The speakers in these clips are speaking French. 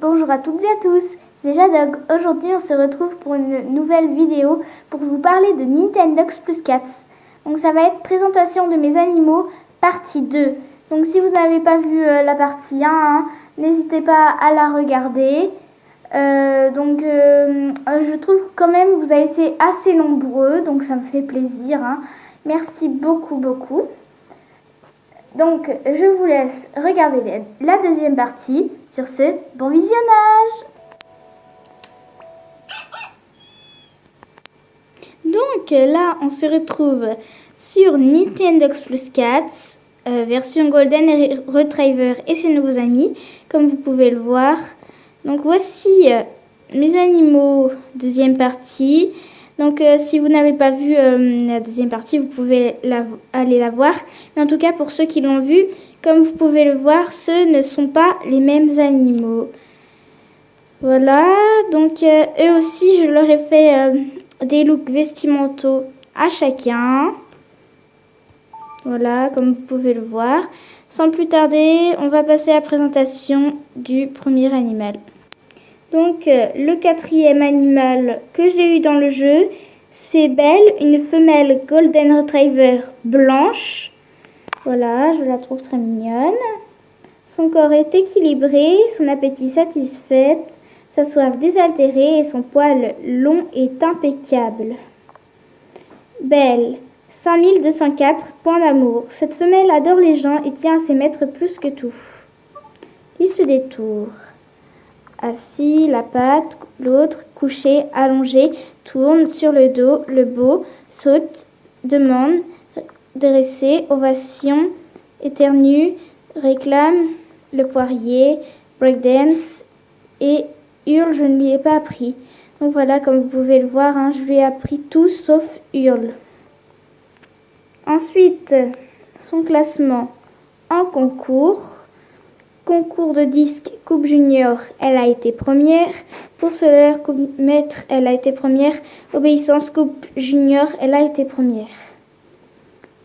bonjour à toutes et à tous, c'est Jadog. Aujourd'hui on se retrouve pour une nouvelle vidéo pour vous parler de Nintendogs Plus Cats. Donc ça va être présentation de mes animaux, partie 2. Donc si vous n'avez pas vu la partie 1, n'hésitez pas à la regarder. Je trouve quand même que vous avez été assez nombreux, donc ça me fait plaisir. Merci beaucoup. Donc, je vous laisse regarder la deuxième partie. Sur ce, bon visionnage! Donc, là, on se retrouve sur Nintendogs Plus Cats, version Golden Retriever et ses nouveaux amis, comme vous pouvez le voir. Donc, voici mes animaux, deuxième partie. Donc, si vous n'avez pas vu la deuxième partie, vous pouvez aller la voir. Mais en tout cas, pour ceux qui l'ont vu, comme vous pouvez le voir, ce ne sont pas les mêmes animaux. Voilà, donc eux aussi, je leur ai fait des looks vestimentaux à chacun. Voilà, comme vous pouvez le voir. Sans plus tarder, on va passer à la présentation du premier animal. Donc, le quatrième animal que j'ai eu dans le jeu, c'est Belle, une femelle Golden Retriever blanche. Voilà, je la trouve très mignonne. Son corps est équilibré, son appétit satisfait, sa soif désaltérée et son poil long est impeccable. Belle, 5204 points d'amour. Cette femelle adore les gens et tient à ses maîtres plus que tout. Liste des tours. Assis, la patte, l'autre, couché, allongé, tourne sur le dos, le beau, saute, demande, dressé, ovation, éternue, réclame, le poirier, breakdance et hurle, je ne lui ai pas appris. Donc voilà, comme vous pouvez le voir, je lui ai appris tout sauf hurle. Ensuite, son classement en concours. Concours de disque Coupe Junior, elle a été première. Pour solaire Coupe Maître, elle a été première. Obéissance Coupe Junior, elle a été première.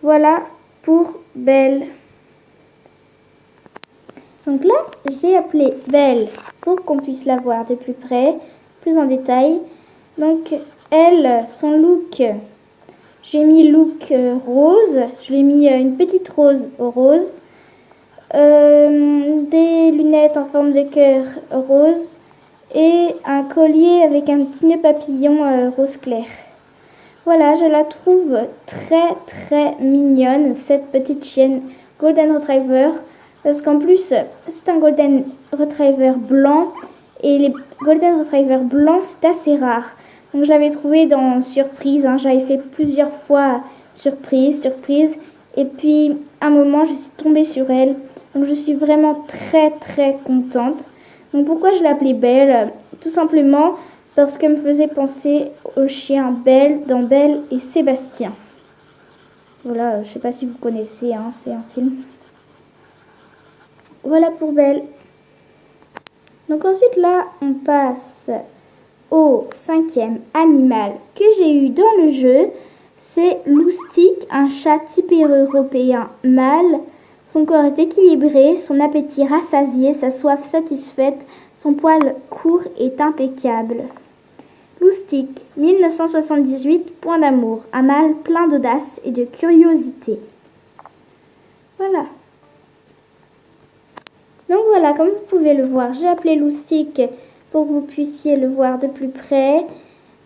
Voilà pour Belle. Donc là, j'ai appelé Belle pour qu'on puisse la voir de plus près, plus en détail. Donc elle, son look, j'ai mis look rose. Je lui ai mis une petite rose rose. Des lunettes en forme de cœur rose et un collier avec un petit nœud papillon rose clair. Voilà, je la trouve très mignonne, cette petite chienne Golden Retriever, parce qu'en plus c'est un Golden Retriever blanc et les Golden Retriever blancs c'est assez rare. Donc j'avais trouvé dans Surprise, j'avais fait plusieurs fois surprise et puis à un moment je suis tombée sur elle. Donc je suis vraiment très contente. Donc pourquoi je l'appelais Belle? Tout simplement parce qu'elle me faisait penser au chien Belle dans Belle et Sébastien. Voilà, je ne sais pas si vous connaissez, c'est un film. Voilà pour Belle. Donc ensuite là, on passe au cinquième animal que j'ai eu dans le jeu. C'est Loustic, un chat typé européen mâle. Son corps est équilibré, son appétit rassasié, sa soif satisfaite, son poil court est impeccable. Loustic, 1978 points d'amour, un mâle plein d'audace et de curiosité. Voilà. Donc voilà, comme vous pouvez le voir, j'ai appelé Loustic pour que vous puissiez le voir de plus près.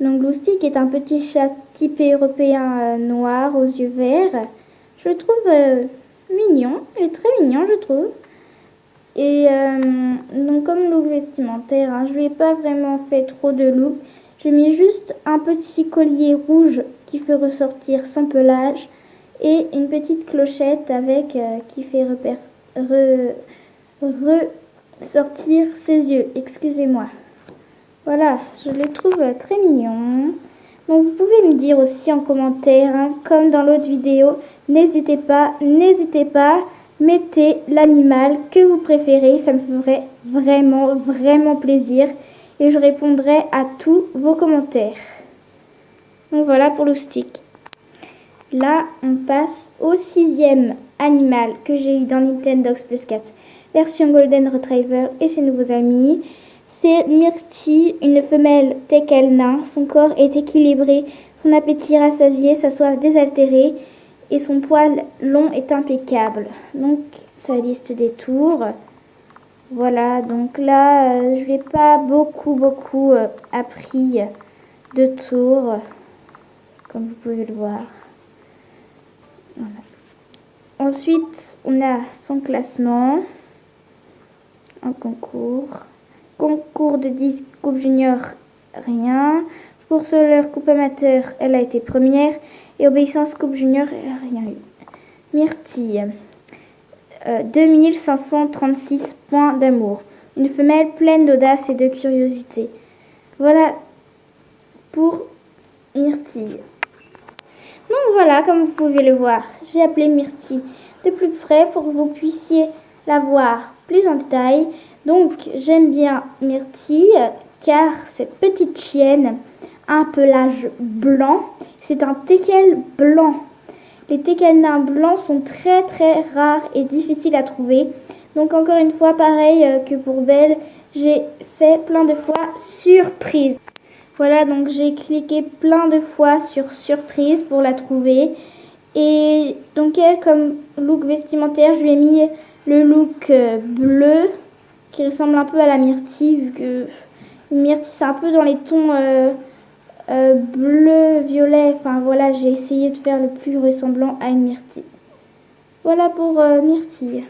Donc Loustic est un petit chat typé européen noir aux yeux verts. Je le trouve mignon, il est très mignon je trouve. Et donc comme look vestimentaire, je lui ai pas vraiment fait trop de look. J'ai mis juste un petit collier rouge qui fait ressortir son pelage et une petite clochette avec qui fait ressortir ses yeux. Excusez-moi. Voilà, je les trouve très mignons. Donc vous pouvez me dire aussi en commentaire, comme dans l'autre vidéo, n'hésitez pas, mettez l'animal que vous préférez, ça me ferait vraiment plaisir et je répondrai à tous vos commentaires. Donc voilà pour Loustic. Là, on passe au sixième animal que j'ai eu dans Nintendogs Plus 4, version Golden Retriever et ses nouveaux amis. C'est Myrtille, une femelle teckel nain. Son corps est équilibré, son appétit rassasié, sa soif désaltérée et son poil long est impeccable. Donc, sa liste des tours. Voilà, donc là, je n'ai pas beaucoup appris de tours, comme vous pouvez le voir. Voilà. Ensuite, on a son classement en concours. Concours de 10 coupe junior, rien. Pour Solaire coupe amateur, elle a été première. Et obéissance coupe junior, elle n'a rien eu. Myrtille, 2536 points d'amour. Une femelle pleine d'audace et de curiosité. Voilà pour Myrtille. Donc voilà, comme vous pouvez le voir, j'ai appelé Myrtille de plus près pour que vous puissiez la voir plus en détail. Donc j'aime bien Myrtille car cette petite chienne a un pelage blanc. C'est un teckel blanc. Les teckels nains blancs sont très rares et difficiles à trouver. Donc encore une fois, pareil que pour Belle, j'ai fait plein de fois surprise. Voilà, donc j'ai cliqué plein de fois sur surprise pour la trouver. Et donc elle, comme look vestimentaire, je lui ai mis le look bleu qui ressemble un peu à la myrtille, vu que myrtille c'est un peu dans les tons bleu, violet. Enfin voilà, j'ai essayé de faire le plus ressemblant à une myrtille. Voilà pour Myrtille.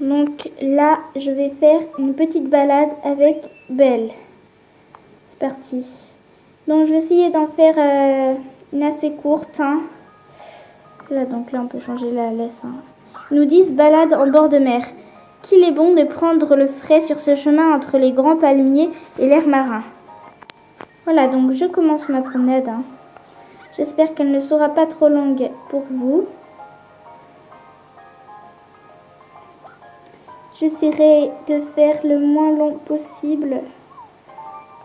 Donc là, je vais faire une petite balade avec Belle. C'est parti. Donc je vais essayer d'en faire une assez courte. Hein. Là, donc là, on peut changer la laisse. Hein. Ils nous disent balade en bord de mer. Qu'il est bon de prendre le frais sur ce chemin entre les grands palmiers et l'air marin. Voilà, donc je commence ma promenade. Hein. J'espère qu'elle ne sera pas trop longue pour vous. J'essaierai de faire le moins long possible.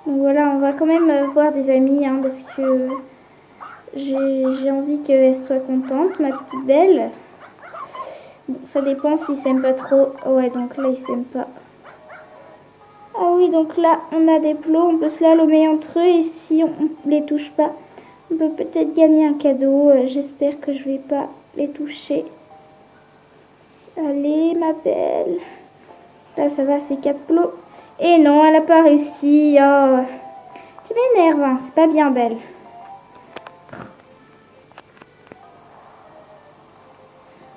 Donc voilà, on va quand même voir des amis, hein, parce que j'ai envie qu'elle soit contente, ma petite Belle. Bon, ça dépend s'ils s'aiment pas trop. Ouais, donc là, ils s'aiment pas. Ah oui, donc là, on a des plots, on peut slalomer entre eux et si on les touche pas, on peut peut-être gagner un cadeau. J'espère que je vais pas les toucher. Allez, ma Belle. Là, ça va, c'est 4 plots. Et non, elle n'a pas réussi. Oh. Tu m'énerves, hein. C'est pas bien, Belle.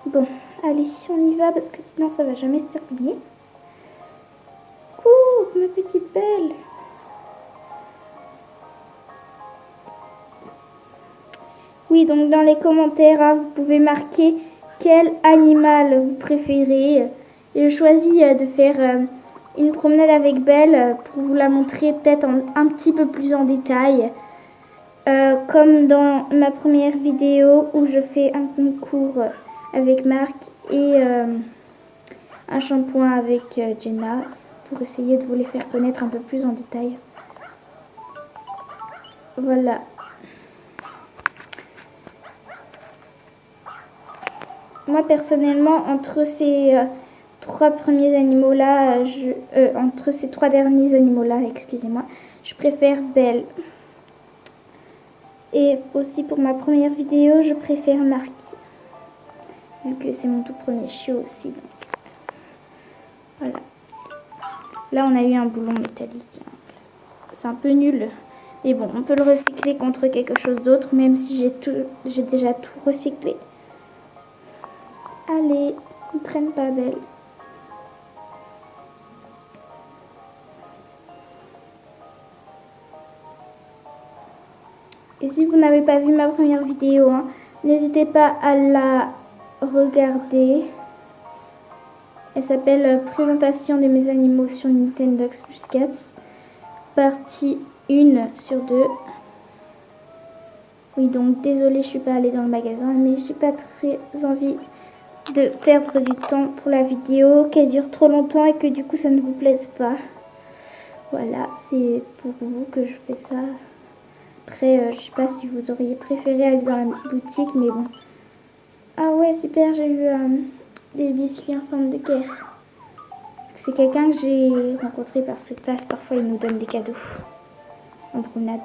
Bon, allez, on y va parce que sinon ça va jamais se terminer. Cours, ma petite Belle. Oui, donc dans les commentaires, hein, vous pouvez marquer quel animal vous préférez. J'ai choisi de faire une promenade avec Belle pour vous la montrer peut-être un petit peu plus en détail. Comme dans ma première vidéo où je fais un concours avec Marc et un shampoing avec Jenna pour essayer de vous les faire connaître un peu plus en détail. Voilà. Moi personnellement, entre ces trois premiers animaux là, entre ces trois derniers animaux là, excusez-moi, je préfère Belle. Et aussi pour ma première vidéo, je préfère Marky. Vu que c'est mon tout premier chiot aussi. Donc. Voilà. Là, on a eu un boulon métallique. C'est un peu nul. Mais bon, on peut le recycler contre quelque chose d'autre, même si j'ai déjà tout recyclé. Allez, ne traîne pas, Belle. Et si vous n'avez pas vu ma première vidéo, hein, n'hésitez pas à la regarder. Elle s'appelle Présentation de mes animaux sur Nintendox plus 4. Partie 1 sur 2. Oui, donc désolée, je suis pas allée dans le magasin, mais j'ai pas très envie de perdre du temps pour la vidéo, qu'elle dure trop longtemps et que du coup ça ne vous plaise pas. Voilà, c'est pour vous que je fais ça. Après, je sais pas si vous auriez préféré aller dans la boutique, mais bon. Ah ouais, super, j'ai eu des biscuits en forme de cœur. c'est quelqu'un que j'ai rencontré par ce classe. Parfois, il nous donne des cadeaux en promenade.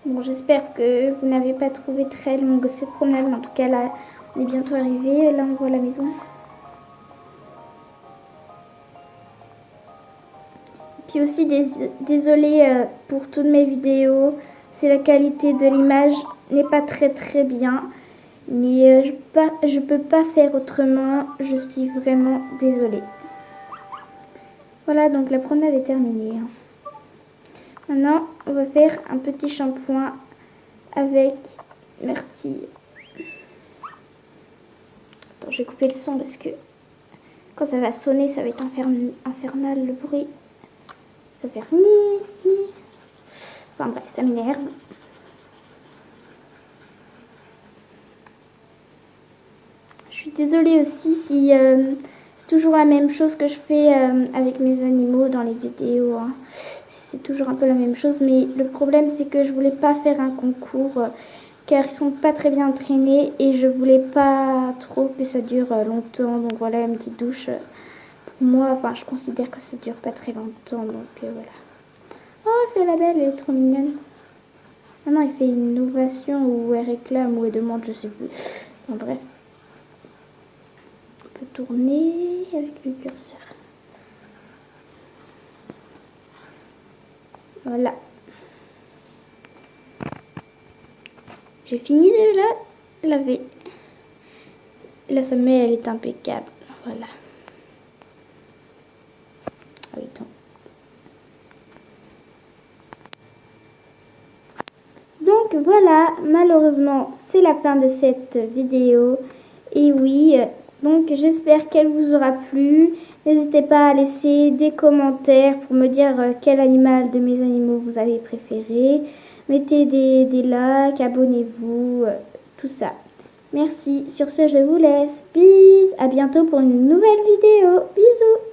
Bon, j'espère que vous n'avez pas trouvé très longue cette promenade. Mais en tout cas, là, on est bientôt arrivé. Là, on voit la maison. Puis aussi, désolée pour toutes mes vidéos. Si la qualité de l'image n'est pas très bien. Mais je peux pas faire autrement. Je suis vraiment désolée. Voilà, donc la promenade est terminée. Maintenant, on va faire un petit shampoing avec myrtille. Attends, je vais couper le son parce que quand ça va sonner, ça va être infernal le bruit. Ça va faire ni. Enfin bref, ça m'énerve. Je suis désolée aussi si c'est toujours la même chose que je fais avec mes animaux dans les vidéos. Hein. C'est toujours un peu la même chose, mais le problème c'est que je voulais pas faire un concours car ils sont pas très bien entraînés et je voulais pas trop que ça dure longtemps. Donc voilà, une petite douche pour moi, enfin je considère que ça dure pas très longtemps, donc voilà. Oh, elle fait la belle, elle est trop mignonne. Maintenant il fait une innovation où elle réclame ou elle demande, je sais plus. Bon, bref. On peut tourner avec le curseur. Voilà. J'ai fini de la laver. La semelle, elle est impeccable. Voilà. Ah oui, donc voilà, malheureusement, c'est la fin de cette vidéo. Et oui, donc j'espère qu'elle vous aura plu. N'hésitez pas à laisser des commentaires pour me dire quel animal de mes animaux vous avez préféré. Mettez des likes, abonnez-vous, tout ça. Merci. Sur ce, je vous laisse. Bisous. À bientôt pour une nouvelle vidéo. Bisous.